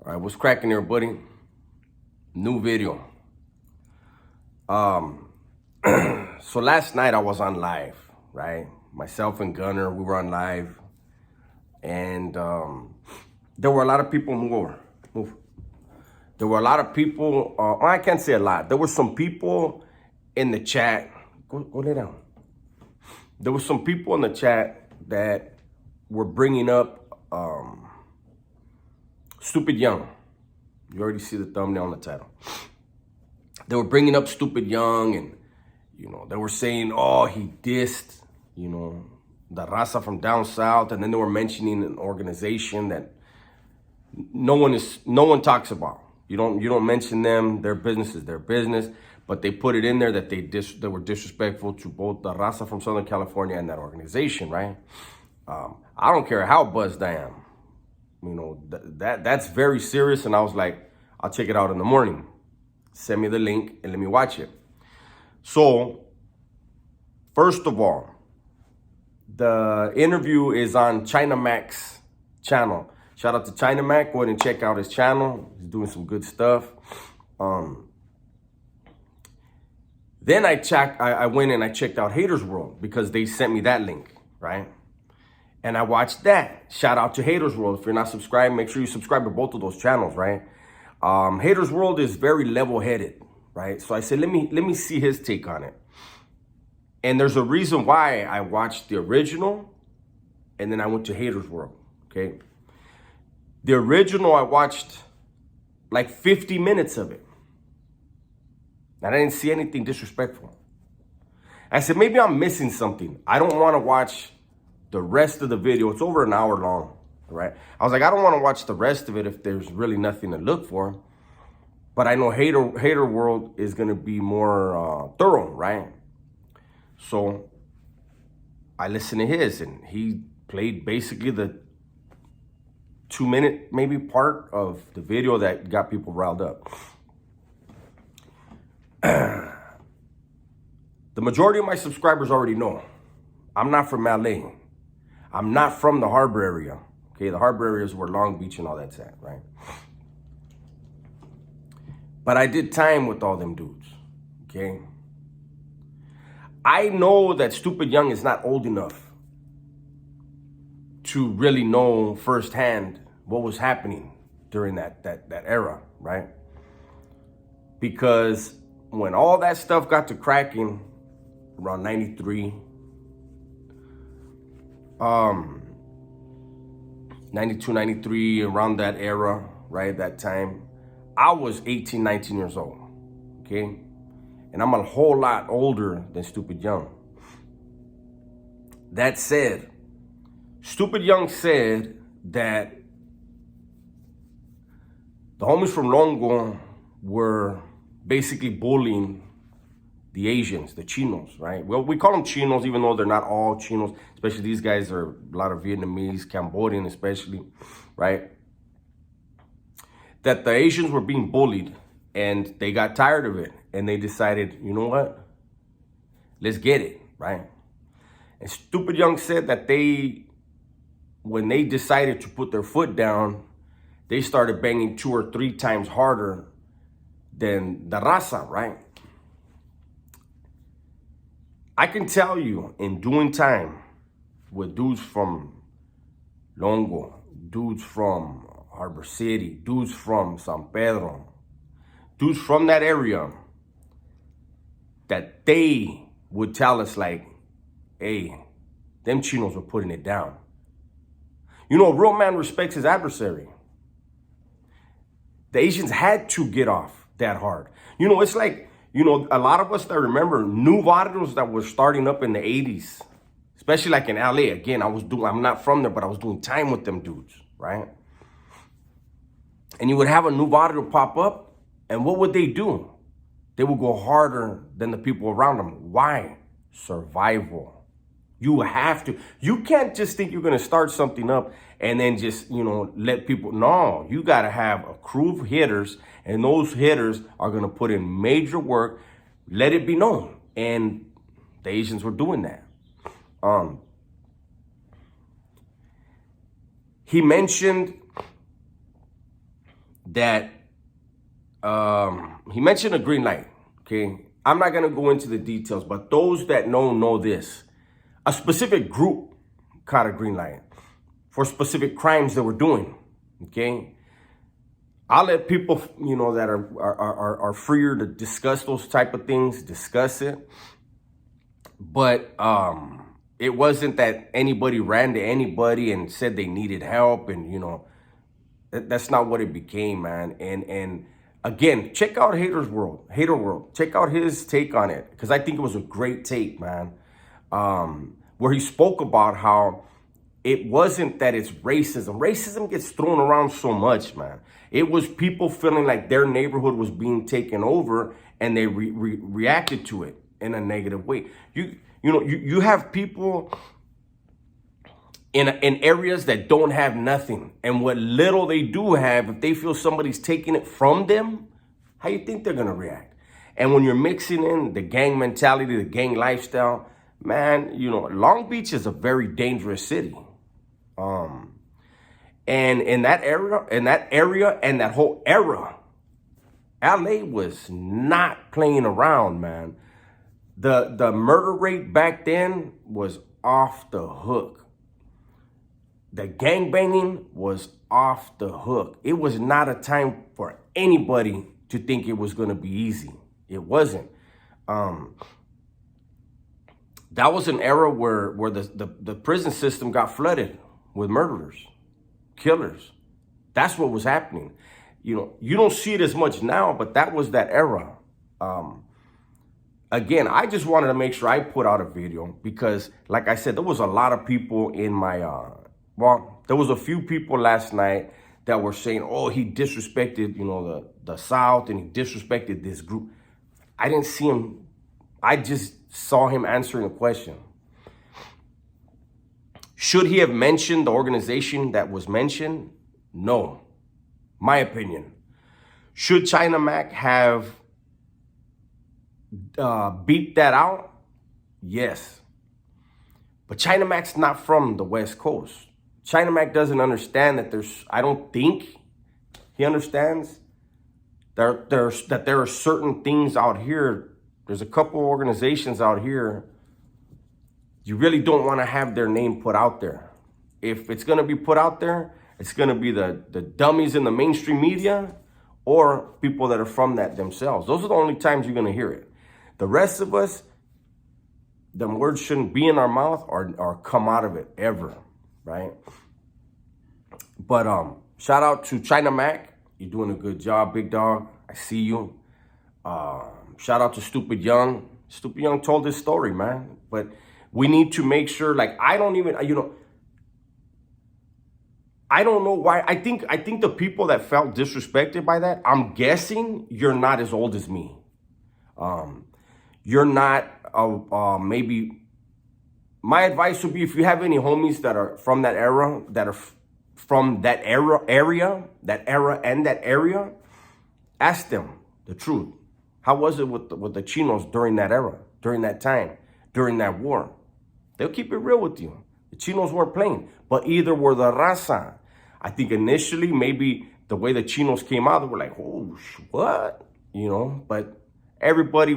All right, what's cracking there, buddy? New video. So last night I was on live, right? Myself and Gunner, we were on live, and there were a lot of people. Move. There were a lot of people. I can't say a lot. There were some people in the chat. Go lay down. There were some people in the chat that were bringing up Stupid Young. You already see the thumbnail on the title. They were bringing up Stupid Young, and they were saying, oh, he dissed, the Raza from down south, and then they were mentioning an organization that no one talks about. You don't mention them. Their business is their business, but they put it in there that they were disrespectful to both the Raza from Southern California and that organization, right? I don't care how buzzed I am. That's very serious, and I was like, I'll check it out in the morning. Send me the link and let me watch it. So, first of all, the interview is on China Mac's channel. Shout out to China Mac. Go ahead and check out his channel. He's doing some good stuff. Then I went and I checked out Haters World because they sent me that link, right? And I watched that. Shout out to Haters World. If you're not subscribed, make sure you subscribe to both of those channels, right? Haters World is very level-headed, right? So I said, let me see his take on it. And there's a reason why I watched the original and then I went to Haters World, okay? The original, I watched like 50 minutes of it. And I didn't see anything disrespectful. I said, maybe I'm missing something. I don't want to watch the rest of the video. It's over an hour long, right? I was like, I don't want to watch the rest of it if there's really nothing to look for. But I know Hater World is going to be more thorough, right? So I listened to his, and he played basically the 2-minute maybe part of the video that got people riled up. The majority of my subscribers already know I'm not from LA. I'm not from the harbor area. Okay, the harbor area is where Long Beach and all that's at, right? But I did time with all them dudes, okay? I know that Stupid Young is not old enough to really know firsthand what was happening during that era, right? Because when all that stuff got to cracking around 93, 92, 93, around that era, right, that time, I was 18, 19 years old, okay? And I'm a whole lot older than Stupid Young. That said, Stupid Young said that the homies from Longo were basically bullying the Asians, the Chinos, right? Well, we call them Chinos, even though they're not all Chinos, especially these guys are a lot of Vietnamese, Cambodian especially, right? That the Asians were being bullied and they got tired of it and they decided, you know what? Let's get it, right? And Stupid Young said that when they decided to put their foot down, they started banging 2 or 3 times harder than the Raza, right? I can tell you, in doing time with dudes from Longo, dudes from Harbor City, dudes from San Pedro, dudes from that area, that they would tell us like, hey, them Chinos were putting it down. A real man respects his adversary. The Asians had to get off that hard. It's like, a lot of us that remember new barrios that were starting up in the 80s, especially like in LA. Again, I'm not from there, but I was doing time with them dudes, right? And you would have a new barrio pop up, and what would they do? They would go harder than the people around them. Why? Survival. You have to. You can't just think you're going to start something up and then just, let people. No, you got to have a crew of hitters, and those hitters are going to put in major work. Let it be known. And the Asians were doing that. He mentioned that he mentioned a green light. Okay, I'm not gonna go into the details, but those that know this. A specific group caught a green light for specific crimes they were doing. Okay, I'll let people, that are freer to discuss those type of things, discuss it. But it wasn't that anybody ran to anybody and said they needed help, and that's not what it became, man. And again, check out Hater World. Check out his take on it, because I think it was a great take, man. Where he spoke about how it wasn't that it's racism. Racism gets thrown around so much, man. It was people feeling like their neighborhood was being taken over, and they reacted to it in a negative way. You have people in areas that don't have nothing, and what little they do have, if they feel somebody's taking it from them, how you think they're gonna react? And when you're mixing in the gang mentality, the gang lifestyle, man, Long Beach is a very dangerous city. And in that area and that whole era, LA was not playing around, man. The murder rate back then was off the hook. The gangbanging was off the hook. It was not a time for anybody to think it was going to be easy. It wasn't. That was an era where the prison system got flooded with murderers, killers. That's what was happening. You don't see it as much now, but that was that era. Again, I just wanted to make sure I put out a video because, like I said, there was a lot of people in my, there was a few people last night that were saying, oh, he disrespected, the South, and he disrespected this group. I didn't see him. I just saw him answering a question. Should he have mentioned the organization that was mentioned? No. My opinion. Should China Mac have beat that out? Yes. But China Mac's not from the West Coast. China Mac doesn't understand that I don't think he understands that there are certain things out here. There's a couple organizations out here you really don't want to have their name put out there. If it's going to be put out there, it's going to be the dummies in the mainstream media or people that are from that themselves. Those are the only times you're going to hear it. The rest of us, the words shouldn't be in our mouth or come out of it ever, right? But shout out to China Mac. You're doing a good job, big dog. I see you. Shout out to Stupid Young. Stupid Young told this story, man. But we need to make sure, like, I don't know why. I think the people that felt disrespected by that, I'm guessing you're not as old as me. You're not, maybe, my advice would be, if you have any homies that are from that era, and that area, ask them the truth. How was it with the Chinos during that era, during that time, during that war? They'll keep it real with you. The Chinos weren't playing, but either were the Raza. I think initially, maybe the way the Chinos came out, they were like, oh, what? But everybody,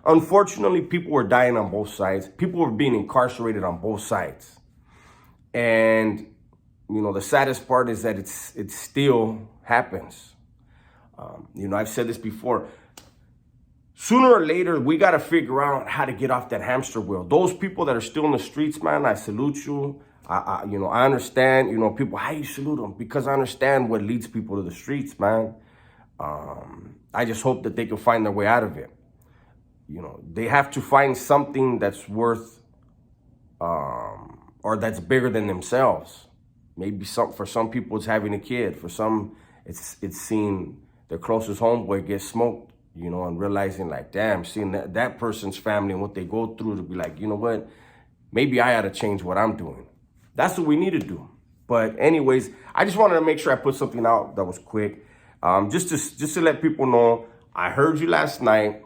unfortunately, people were dying on both sides. People were being incarcerated on both sides. And, the saddest part is that it still happens. I've said this before. Sooner or later, we got to figure out how to get off that hamster wheel. Those people that are still in the streets, man, I salute you. I understand, people, how you salute them? Because I understand what leads people to the streets, man. I just hope that they can find their way out of it. They have to find something that's worth, or that's bigger than themselves. Maybe for some people, it's having a kid. For some, it's seeing their closest homeboy get smoked. And realizing, like, damn, seeing that person's family and what they go through, to be like, you know what, maybe I ought to change what I'm doing. That's what we need to do. But anyways, I just wanted to make sure I put something out that was quick. Just to let people know, I heard you last night.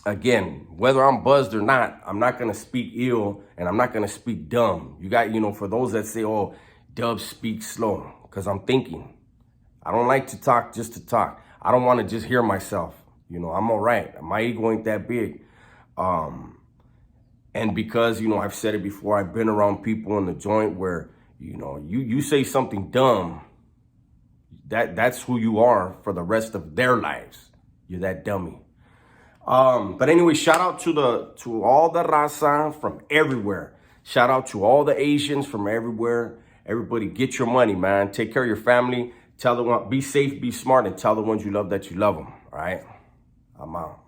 Again, whether I'm buzzed or not, I'm not going to speak ill and I'm not going to speak dumb. You got, for those that say, oh, Dub speaks slow, because I'm thinking. I don't like to talk just to talk. I don't want to just hear myself. You know, I'm all right. My ego ain't that big. And because, you know, I've said it before, I've been around people in the joint where, you know, you say something dumb, that's who you are for the rest of their lives. You're that dummy. But anyway, shout out to all the Raza from everywhere. Shout out to all the Asians from everywhere. Everybody get your money, man. Take care of your family. Tell them, be safe, be smart, and tell the ones you love that you love them. All right? I'm out.